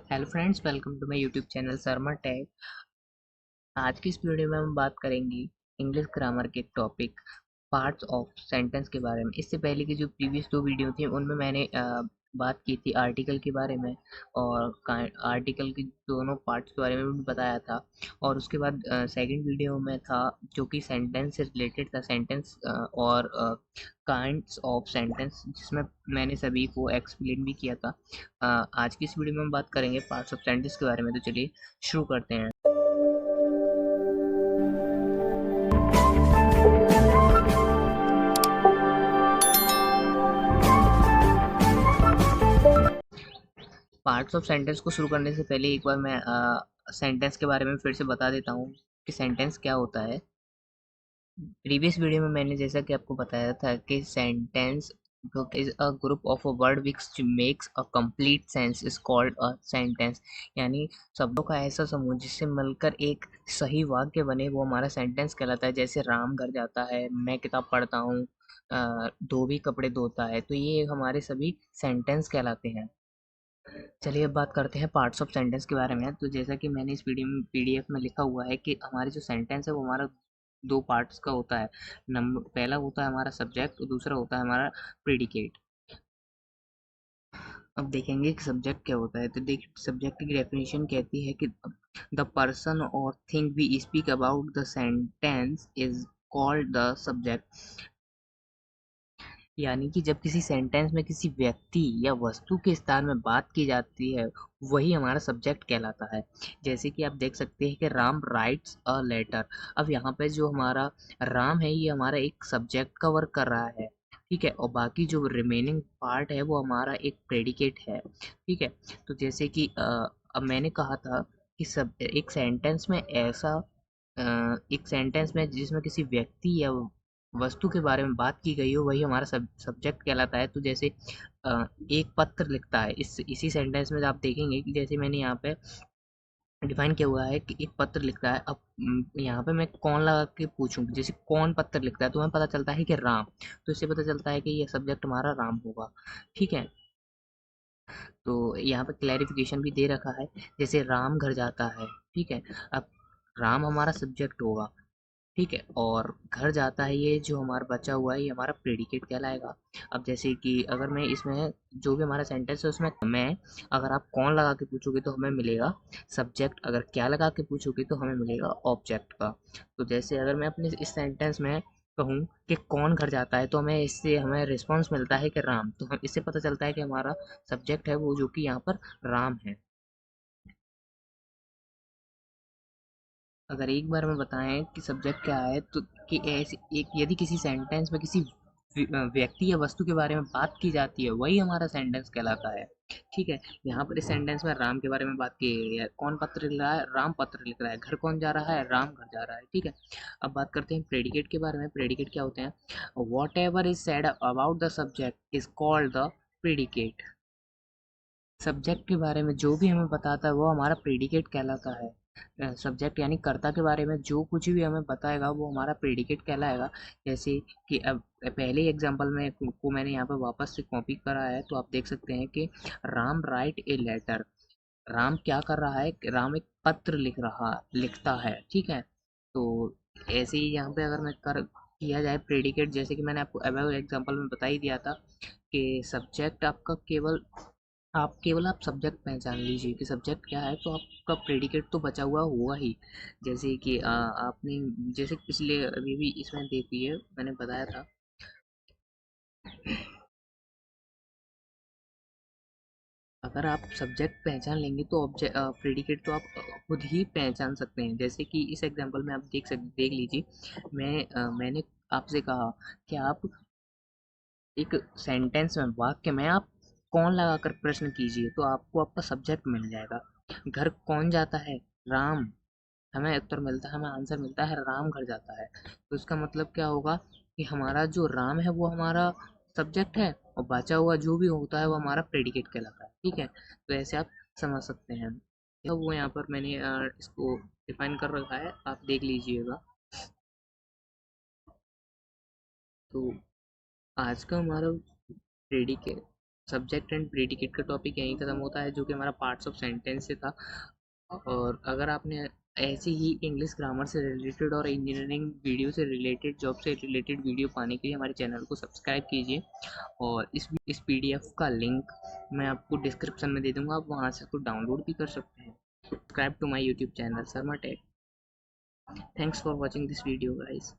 Hello friends, welcome to my YouTube channel Sharma tag. आज की इस वीडियो में हम बात करेंगे इंग्लिश ग्रामर के टॉपिक पार्ट्स ऑफ सेंटेंस के बारे में। इससे पहले की जो प्रीवियस दो वीडियो थी उनमें मैंने बात की थी आर्टिकल के बारे में और आर्टिकल के दोनों पार्ट्स के बारे में भी बताया था। और उसके बाद सेकंड वीडियो में था जो कि सेंटेंस से रिलेटेड था, सेंटेंस और काइंड्स ऑफ सेंटेंस, जिसमें मैंने सभी को एक्सप्लेन भी किया था। आज की इस वीडियो में हम बात करेंगे पार्ट्स ऑफ सेंटेंस के बारे में। तो चलिए शुरू करते हैं। पार्ट्स ऑफ सेंटेंस को शुरू करने से पहले एक बार मैं सेंटेंस के बारे में फिर से बता देता हूँ कि सेंटेंस क्या होता है। प्रीवियस वीडियो में मैंने जैसा कि आपको बताया था कि sentence is a group of a word which makes a complete sense is called a sentence. यानी शब्दों का ऐसा समूह जिससे मिलकर एक सही वाक्य बने वो हमारा सेंटेंस कहलाता है। जैसे राम घर जाता है, मैं किताब पढ़ता हूँ, धोबी कपड़े धोता है। तो ये हमारे सभी सेंटेंस कहलाते हैं। चलिए अब बात करते हैं पार्ट्स ऑफ सेंटेंस के बारे में। तो जैसा कि मैंने इस पीडीएफ में लिखा हुआ है कि हमारे जो सेंटेंस है वो हमारा दो पार्ट्स का होता है। नंबर पहला होता है हमारा सब्जेक्ट और दूसरा होता है हमारा प्रेडिकेट। अब देखेंगे कि सब्जेक्ट क्या होता है। तो देख, सब्जेक्ट की डेफिनेशन कहती है कि द पर्सन और thing we speak about the sentence is called the subject. यानी कि जब किसी सेंटेंस में किसी व्यक्ति या वस्तु के स्थान में बात की जाती है वही हमारा सब्जेक्ट कहलाता है। जैसे कि आप देख सकते हैं कि राम राइट्स अ लेटर। अब यहाँ पे जो हमारा राम है ये हमारा एक सब्जेक्ट का वर्क कर रहा है, ठीक है, और बाकी जो रिमेनिंग पार्ट है वो हमारा एक प्रेडिकेट है, ठीक है। तो जैसे कि अब मैंने कहा था कि सब एक सेंटेंस में ऐसा एक सेंटेंस में जिसमें किसी व्यक्ति या वस्तु के बारे में बात की गई हो वही हमारा सब्जेक्ट कहलाता है। तो जैसे एक पत्र लिखता है, इसी सेंटेंस में आप देखेंगे कि जैसे मैंने यहाँ पे डिफाइन किया हुआ है कि एक पत्र लिखता है। अब यहाँ पे मैं कौन लगा के पूछूं, जैसे कौन पत्र लिखता है तो हमें पता चलता है कि राम। तो इससे पता चलता है कि ये सब्जेक्ट हमारा राम होगा, ठीक है। तो यहाँ पे क्लैरिफिकेशन भी दे रखा है, जैसे राम घर जाता है, ठीक है। अब राम हमारा सब्जेक्ट होगा, ठीक है, और घर जाता है ये जो हमारा बचा हुआ है ये हमारा प्रेडिकेट कहलाएगा। अब जैसे कि अगर मैं इसमें जो भी हमारा सेंटेंस है उसमें मैं अगर आप कौन लगा के पूछोगे तो हमें मिलेगा सब्जेक्ट, अगर क्या लगा के पूछोगे तो हमें मिलेगा ऑब्जेक्ट का। तो जैसे अगर मैं अपने इस सेंटेंस में कहूँ कि कौन घर जाता है तो हमें रिस्पॉन्स मिलता है कि राम। तो हम इससे पता चलता है कि हमारा सब्जेक्ट है वो जो कि यहाँ पर राम है। अगर एक बार में बताएं कि सब्जेक्ट क्या है तो कि ऐसे एक यदि किसी सेंटेंस में किसी व्यक्ति या वस्तु के बारे में बात की जाती है वही हमारा सेंटेंस कहलाता है, ठीक है। यहाँ पर इस सेंटेंस में राम के बारे में बात की गई है, कौन पत्र लिख रहा है, राम पत्र लिख रहा है, घर कौन जा रहा है, राम घर जा रहा है, ठीक है। अब बात करते हैं प्रेडिकेट के बारे में। प्रेडिकेट क्या होते हैं? What ever is said about the subject is called the predicate. Subject के बारे में जो भी हमें बताता है वो हमारा प्रेडिकेट कहलाता है। सब्जेक्ट यानी कर्ता के बारे में जो कुछ भी हमें बताएगा वो हमारा प्रेडिकेट कहलाएगा। जैसे कि अब पहले एग्जांपल में को मैंने यहाँ पे वापस से कॉपी करा है तो आप देख सकते हैं कि Ram write a letter. Ram क्या कर रहा है? राम एक पत्र लिखता है, ठीक है। तो ऐसे ही यहाँ पे अगर मैं कर किया जाए प्रेडिकेट, जैसे कि मैंने आपको अबव एग्जांपल में बता ही दिया था कि सब्जेक्ट आपका केवल आप सब्जेक्ट पहचान लीजिए कि सब्जेक्ट क्या है तो आपका प्रेडिकेट तो बचा हुआ होगा ही। जैसे कि आपने जैसे पिछले अभी भी इसमें देखिए मैंने बताया था, अगर आप सब्जेक्ट पहचान लेंगे तो ऑब्जेक्ट प्रेडिकेट तो आप खुद ही पहचान सकते हैं। जैसे कि इस एग्जांपल में आप देख लीजिए, मैंने आपसे कहा कि आप एक सेंटेंस में वाक्य में आप कौन लगाकर प्रश्न कीजिए तो आपको आपका सब्जेक्ट मिल जाएगा। घर कौन जाता है? राम। हमें उत्तर मिलता है, हमें आंसर मिलता है राम घर जाता है। तो इसका मतलब क्या होगा कि हमारा जो राम है वो हमारा सब्जेक्ट है और बचा हुआ जो भी होता है वो हमारा प्रेडिकेट कहलाता है, ठीक है। तो ऐसे आप समझ सकते हैं। तो वो यहाँ पर मैंने इसको डिफाइन कर रखा है, आप देख लीजिएगा। तो आज का हमारा प्रेडिकेट सब्जेक्ट एंड प्रेडिकेट का टॉपिक यहीं खत्म होता है, जो कि हमारा पार्ट्स ऑफ सेंटेंस से था। और अगर आपने ऐसे ही इंग्लिश ग्रामर से रिलेटेड और इंजीनियरिंग वीडियो से रिलेटेड, जॉब से रिलेटेड वीडियो पाने के लिए हमारे चैनल को सब्सक्राइब कीजिए। और इस पीडीएफ का लिंक मैं आपको डिस्क्रिप्शन में दे दूंगा, आप वहां से इसको डाउनलोड भी कर सकते हैं। Subscribe to my YouTube channel Sharma tech. Thanks for watching this video guys.